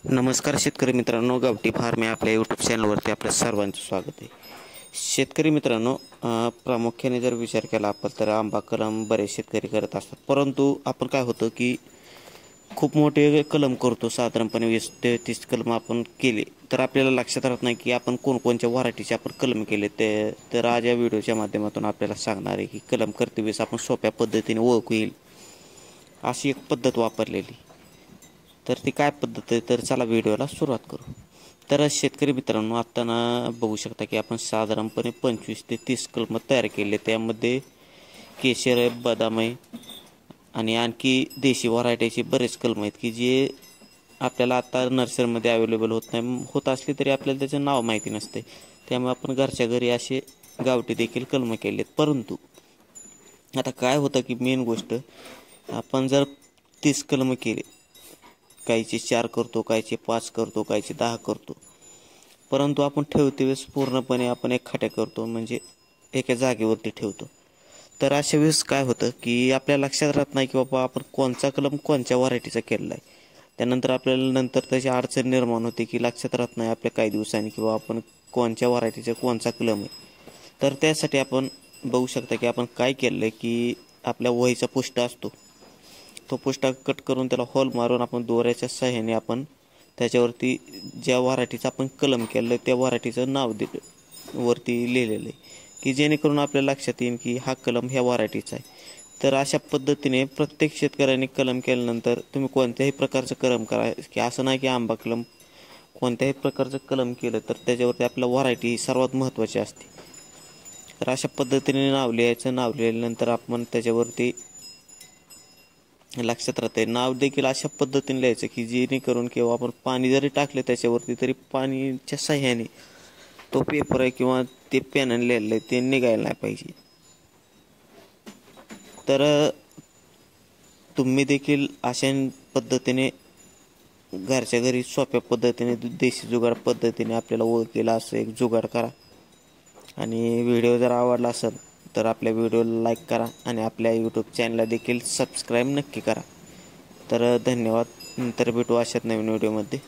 नमस्कार शेतकरी मित्रांनो, गावठी फार्म या आपल्या यूट्यूब चॅनलवरती आपल्या सर्वांचं स्वागत आहे. शेतकरी मित्रांनो, प्रामुख्याने जर विचार केला आपण तर आंबा कलम बरेच शेतकरी करत असतात. परंतु आपण काय होतं की खूप मोठे कलम करतो, साधारणपणे 20 ते 30 कलम आपण केले तर आपल्याला लक्षात राहत नाही की आपण कोणकोणत्या व्हरायटीचे आपण कलम केले. तर आज या व्हिडिओच्या माध्यमातून आपल्याला सांगणार आहे की कलम करते वेळेस आपण सोप्या पद्धतीने ओळखू येईल अशी एक पद्धत वापरलेली. तर ती काय पद्धत आहे, तर चला व्हिडिओला सुरुवात करू. तर शेतकरी मित्रांनो, आता बघू शकता की आपण साधारणपणे 25 ते 30 कलम तयार केले. त्यामध्ये केशर आहे, बदाम आहे आणि आणखी देशी व्हरायटीचे बरेच कलम आहेत की जे आपल्याला आता नर्सरीमध्ये अवेलेबल होत असले तरी आपल्याला त्याचं नाव माहिती नसते. त्यामुळे आपण घरच्या घरी असे गावठी देखील कलम केलेत. परंतु आता काय होतं की मेन गोष्ट, आपण जर 30 कलम केले, काहीचे 4 करतो, काहीचे 5 करतो, काहीचे 10 करतो, परंतु आपण ठेवते वेळेस पूर्णपणे आपण एक खाट्या करतो, म्हणजे एका जागेवरती ठेवतो. तर अशा वेळेस काय होतं की आपल्या लक्षात राहत नाही की बाबा आपण कोणचा कलम कोणत्या व्हरायटीचा केलेला आहे. त्यानंतर आपल्याला नंतर त्याची अडचण निर्माण होते की लक्षात राहत नाही आपल्या काही दिवसांनी की बाबा आपण कोणत्या व्हरायटीचा कोणचा कलम आहे. तर त्यासाठी आपण बघू शकता की आपण काय केलं आहे की आपल्या वहीचा पुष्ठा असतो, तो पुष्ठा कट करून त्याला होल मारून आपण दोऱ्याच्या सहाय्याने आपण त्याच्यावरती ज्या व्हरायटीचं आपण कलम केलं त्या व्हरायटीचं नाव वरती लिहिलेलं आहे की जेणेकरून आपल्याला लक्षात येईल की हा कलम ह्या व्हरायटीचा आहे. तर अशा पद्धतीने प्रत्येक शेतकऱ्याने कलम केल्यानंतर तुम्ही कोणत्याही प्रकारचं कलम करा, की असं नाही की आंबा कलम, कोणत्याही प्रकारचं कलम केलं तर त्याच्यावरती आपल्या व्हरायटी ही सर्वात महत्त्वाची असते. तर अशा पद्धतीने नाव लिहायचं. नाव लिहिल्यानंतर आपण त्याच्यावरती लक्षात राहते नाव देखील अशा पद्धतीने लिहायचं की जेणेकरून किंवा आपण पाणी जरी टाकले त्याच्यावरती तरी पाणीच्या साह्याने तो पेपर आहे किंवा ते पेनाने लिहिलेलं आहे ते निघायला नाही पाहिजे. तर तुम्ही देखील अशा पद्धतीने घरच्या घरी सोप्या पद्धतीने देशी जुगाड पद्धतीने आपल्याला ओळखेला असं एक जुगाड करा. आणि व्हिडिओ जर आवडला असेल तर आपल्या व्हिडिओला लाईक करा आणि आपल्या यूट्यूब चॅनलला देखील सबस्क्राईब नक्की करा. तर धन्यवाद. नंतर भेटू अशाच नवीन व्हिडिओमध्ये.